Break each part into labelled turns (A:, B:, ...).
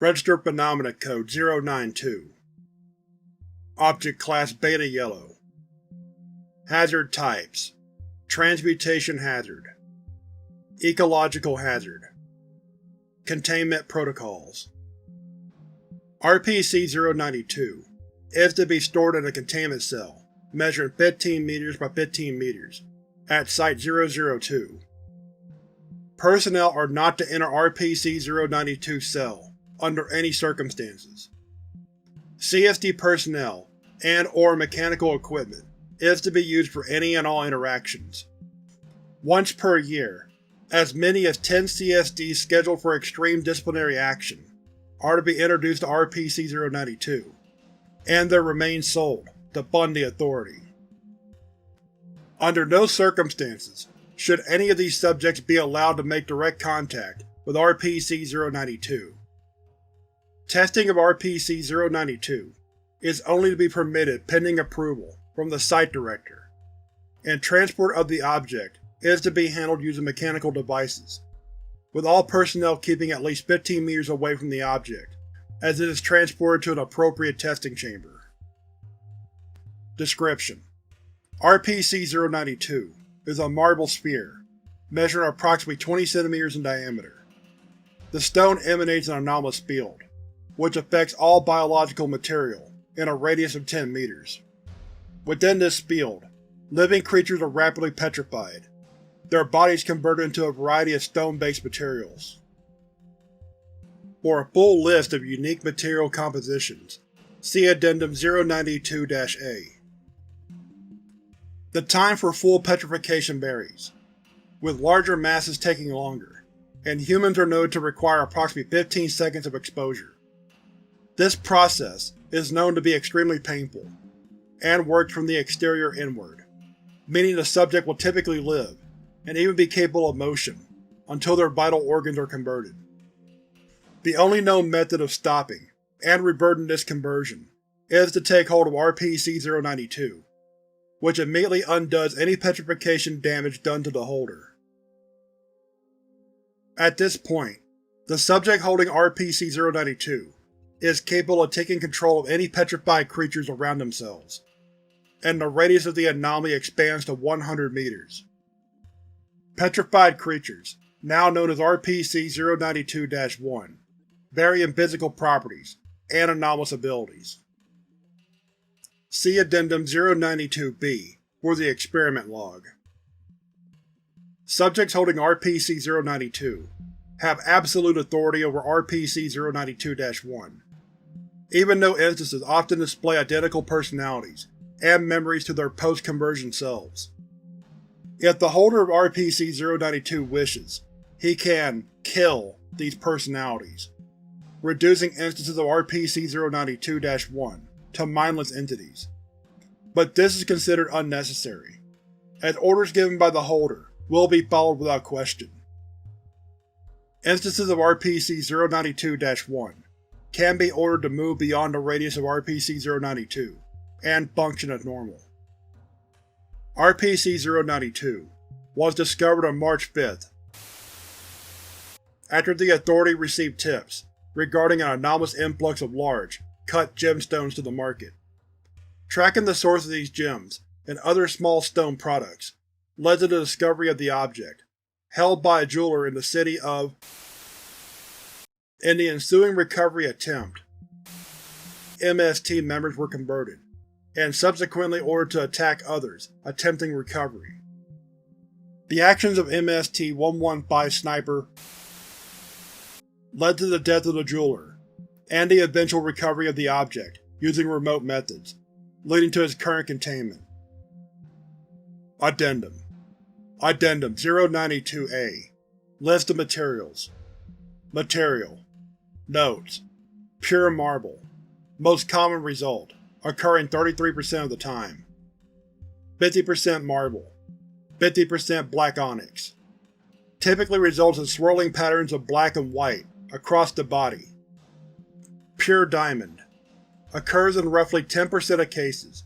A: Registered Phenomena Code 092. Object Class Beta Yellow. Hazard Types: Transmutation Hazard, Ecological Hazard, Containment Protocols. RPC-092 is to be stored in a containment cell measuring 15 meters by 15 meters at Site-002. Personnel are not to enter RPC-092 cell under any circumstances. CSD personnel and/or mechanical equipment is to be used for any and all interactions. Once per year, as many as 10 CSDs scheduled for extreme disciplinary action are to be introduced to RPC-092, and their remains sold to fund the Authority. Under no circumstances should any of these subjects be allowed to make direct contact with RPC-092. Testing of RPC-092 is only to be permitted pending approval from the Site Director, and transport of the object is to be handled using mechanical devices, with all personnel keeping at least 15 meters away from the object as it is transported to an appropriate testing chamber. Description: RPC-092 is a marble sphere, measuring approximately 20 cm in diameter. The stone emanates an anomalous field, which affects all biological material in a radius of 10 meters. Within this field, living creatures are rapidly petrified, their bodies converted into a variety of stone-based materials. For a full list of unique material compositions, see Addendum 092-A. The time for full petrification varies, with larger masses taking longer, and humans are noted to require approximately 15 seconds of exposure. This process is known to be extremely painful, and works from the exterior inward, meaning the subject will typically live, and even be capable of motion, until their vital organs are converted. The only known method of stopping and reverting this conversion is to take hold of RPC-092, which immediately undoes any petrification damage done to the holder. At this point, the subject holding RPC-092 is capable of taking control of any petrified creatures around themselves, and the radius of the anomaly expands to 100 meters. Petrified creatures, now known as RPC-092-1, vary in physical properties and anomalous abilities. See Addendum 092-B for the experiment log. Subjects holding RPC-092 have absolute authority over RPC-092-1, even though instances often display identical personalities and memories to their post-conversion selves. If the holder of RPC-092 wishes, he can kill these personalities, reducing instances of RPC-092-1 to mindless entities. But this is considered unnecessary, as orders given by the holder will be followed without question. Instances of RPC-092-1 can be ordered to move beyond the radius of RPC-092 and function as normal. RPC-092 was discovered on March 5th, after the Authority received tips regarding an anomalous influx of large, cut gemstones to the market. Tracking the source of these gems and other small stone products led to the discovery of the object, held by a jeweler in the city of. In the ensuing recovery attempt, MST members were converted, and subsequently ordered to attack others attempting recovery. The actions of MST-115 Sniper led to the death of the jeweler, and the eventual recovery of the object using remote methods, leading to its current containment. Addendum 092-A. List of materials. Material. Notes: pure marble. Most common result, occurring 33% of the time. 50% marble. 50% black onyx. Typically results in swirling patterns of black and white across the body. Pure diamond. Occurs in roughly 10% of cases,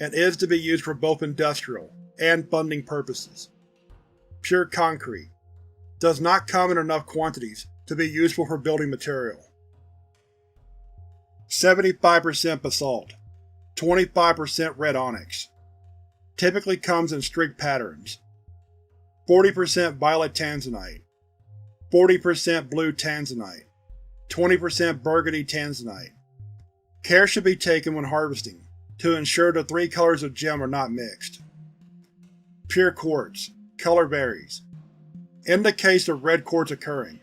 A: and is to be used for both industrial and funding purposes. Pure concrete. Does not come in enough quantities to be useful for building material. 75% basalt, 25% red onyx. Typically comes in streaked patterns. 40% violet tanzanite, 40% blue tanzanite, 20% burgundy tanzanite. Care should be taken when harvesting to ensure the three colors of gem are not mixed. Pure quartz. Color varies. In the case of red quartz occurring,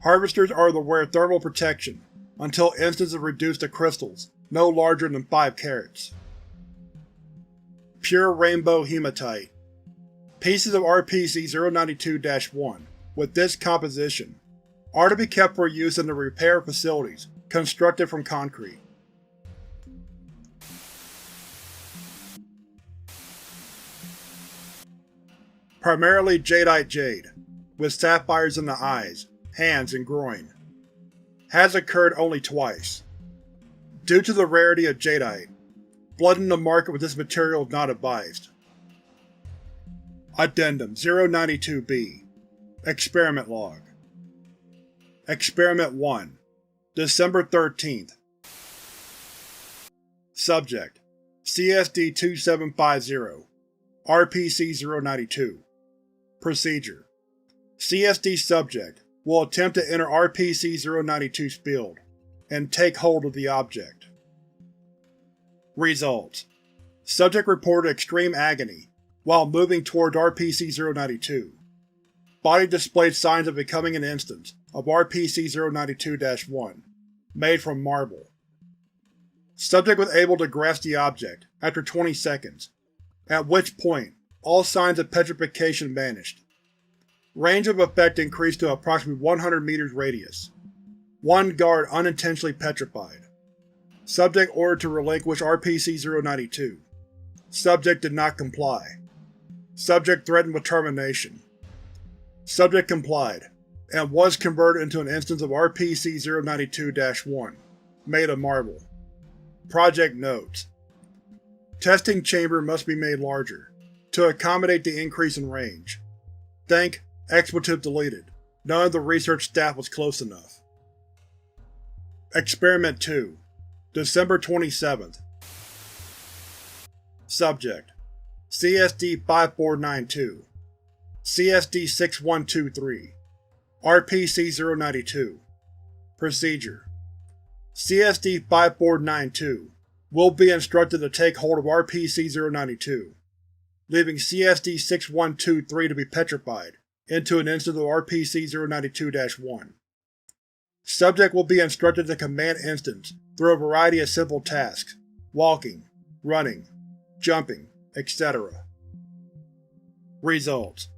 A: harvesters are to wear thermal protection until instances reduce to crystals no larger than 5 carats. Pure rainbow hematite. Pieces of RPC-092-1 with this composition are to be kept for use in the repair facilities constructed from concrete. Primarily jadeite jade, with sapphires in the eyes, hands, and groin. Has occurred only twice. Due to the rarity of jadeite, flooding the market with this material is not advised. Addendum 092-B Experiment Log. Experiment 1 December 13th. Subject: CSD-2750 RPC-092. Procedure: CSD subject will attempt to enter RPC-092's field and take hold of the object. Results: Subject reported extreme agony while moving towards RPC-092. Body displayed signs of becoming an instance of RPC-092-1, made from marble. Subject was able to grasp the object after 20 seconds, at which point all signs of petrification vanished. Range of effect increased to approximately 100 meters radius. One guard unintentionally petrified. Subject ordered to relinquish RPC-092. Subject did not comply. Subject threatened with termination. Subject complied, and was converted into an instance of RPC-092-1, made of marble. Project Notes: Testing chamber must be made larger, to accommodate the increase in range. Think, expletive deleted. None of the research staff was close enough. Experiment 2 December 27th. Subject: CSD-5492 CSD-6123 RPC-092. Procedure: CSD-5492 will be instructed to take hold of RPC-092, leaving CSD-6123 to be petrified into an instance of RPC-092-1. Subject will be instructed to command instance through a variety of simple tasks: walking, running, jumping, etc. Results: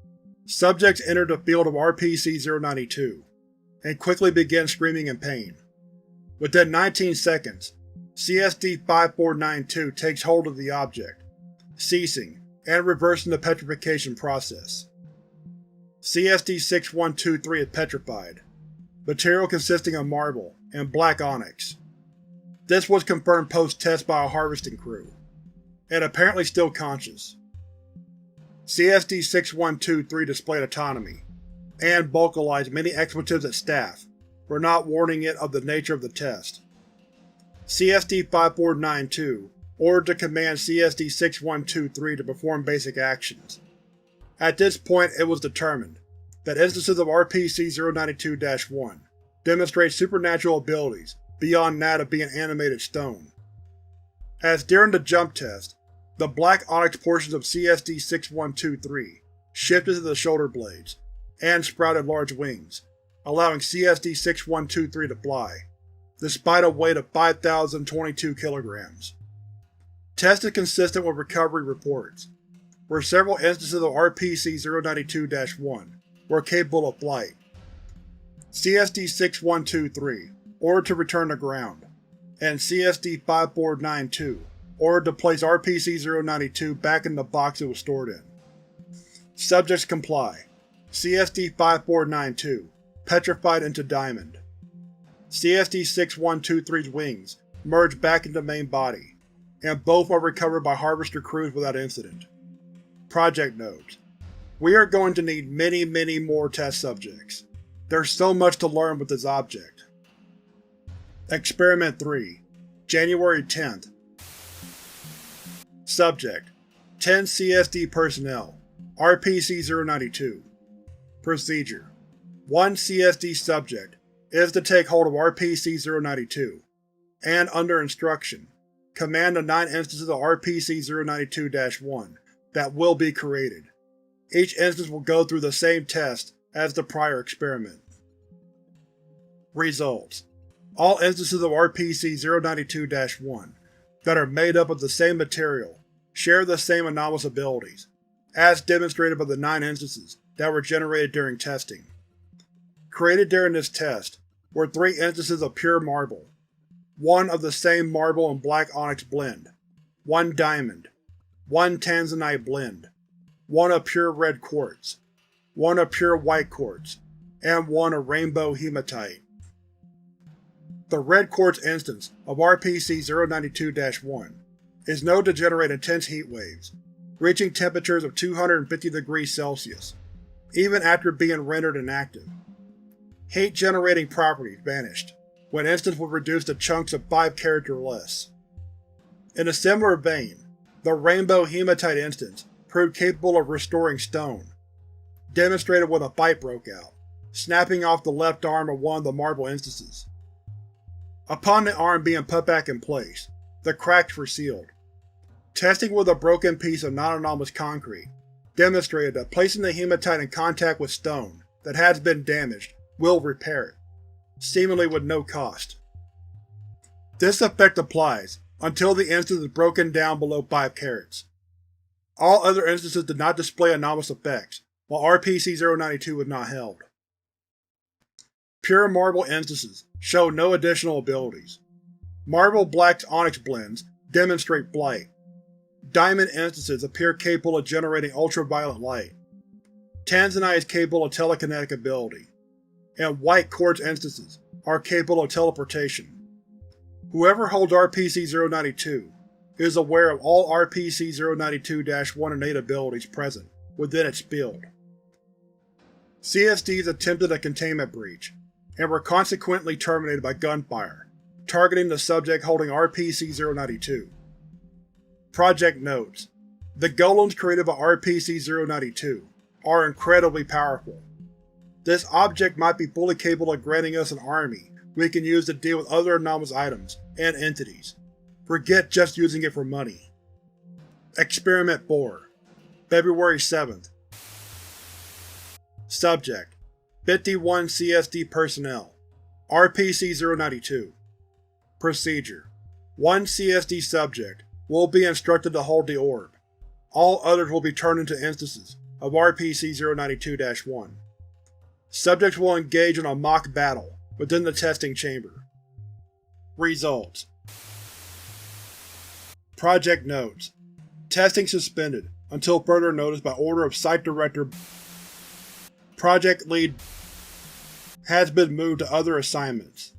A: Subjects enter the field of RPC-092 and quickly begin screaming in pain. Within 19 seconds, CSD-5492 takes hold of the object, ceasing and reversing the petrification process. CSD-6123 is petrified, material consisting of marble and black onyx. This was confirmed post-test by a harvesting crew, and apparently still conscious. CSD-6123 displayed autonomy, and vocalized many expletives at staff for not warning it of the nature of the test. CSD-5492 ordered to command CSD-6123 to perform basic actions. At this point it was determined that instances of RPC-092-1 demonstrate supernatural abilities beyond that of being animated stone. As during the jump test, the black onyx portions of CSD-6123 shifted to the shoulder blades and sprouted large wings, allowing CSD-6123 to fly, despite a weight of 5,022 kilograms. Test is consistent with recovery reports, where several instances of RPC-092-1 were capable of flight. CSD-6123 ordered to return to ground, and CSD-5492 ordered to place RPC-092 back in the box it was stored in. Subjects comply. CSD-5492 petrified into diamond. CSD-6123's wings merge back into main body, and both are recovered by harvester crews without incident. Project Notes: We are going to need many more test subjects. There's so much to learn with this object. Experiment 3 January 10th. Subject: 10 CSD personnel. RPC-092. Procedure: 1 CSD subject is to take hold of RPC-092, and, under instruction, command the 9 instances of RPC-092-1 that will be created. Each instance will go through the same test as the prior experiment. Results: all instances of RPC-092-1 that are made up of the same material share the same anomalous abilities, as demonstrated by the 9 instances that were generated during testing. Created during this test were 3 instances of pure marble, 1 of the same marble and black onyx blend, 1 diamond, 1 tanzanite blend, 1 of pure red quartz, 1 of pure white quartz, and 1 of rainbow hematite. The red quartz instance of RPC-092-1 is known to generate intense heat waves, reaching temperatures of 250 degrees Celsius, even after being rendered inactive. Heat-generating properties vanished when instance was reduced to chunks of 5 carat or less. In a similar vein, the rainbow hematite instance proved capable of restoring stone, demonstrated when a fight broke out, snapping off the left arm of one of the marble instances. Upon the arm being put back in place, the cracks were sealed. Testing with a broken piece of non-anomalous concrete demonstrated that placing the hematite in contact with stone that has been damaged will repair it, seemingly with no cost. This effect applies until the instance is broken down below 5 carats. All other instances did not display anomalous effects, while RPC-092 was not held. Pure marble instances show no additional abilities. Marble black onyx blends demonstrate blight. Diamond instances appear capable of generating ultraviolet light. Tanzanite is capable of telekinetic ability, and white quartz instances are capable of teleportation. Whoever holds RPC-092 is aware of all RPC-092-1 innate abilities present within its field. CSDs attempted a containment breach, and were consequently terminated by gunfire, targeting the subject holding RPC-092. Project Notes: the golems created by RPC-092 are incredibly powerful. This object might be fully capable of granting us an army we can use to deal with other anomalous items and entities. Forget just using it for money. Experiment 4, February 7th. Subject: 51 CSD personnel. RPC-092. Procedure: 1 CSD subject will be instructed to hold the orb. All others will be turned into instances of RPC-092-1. Subjects will engage in a mock battle within the testing chamber. Results: Project Notes: testing suspended until further notice by order of Site Director. Project Lead has been moved to other assignments.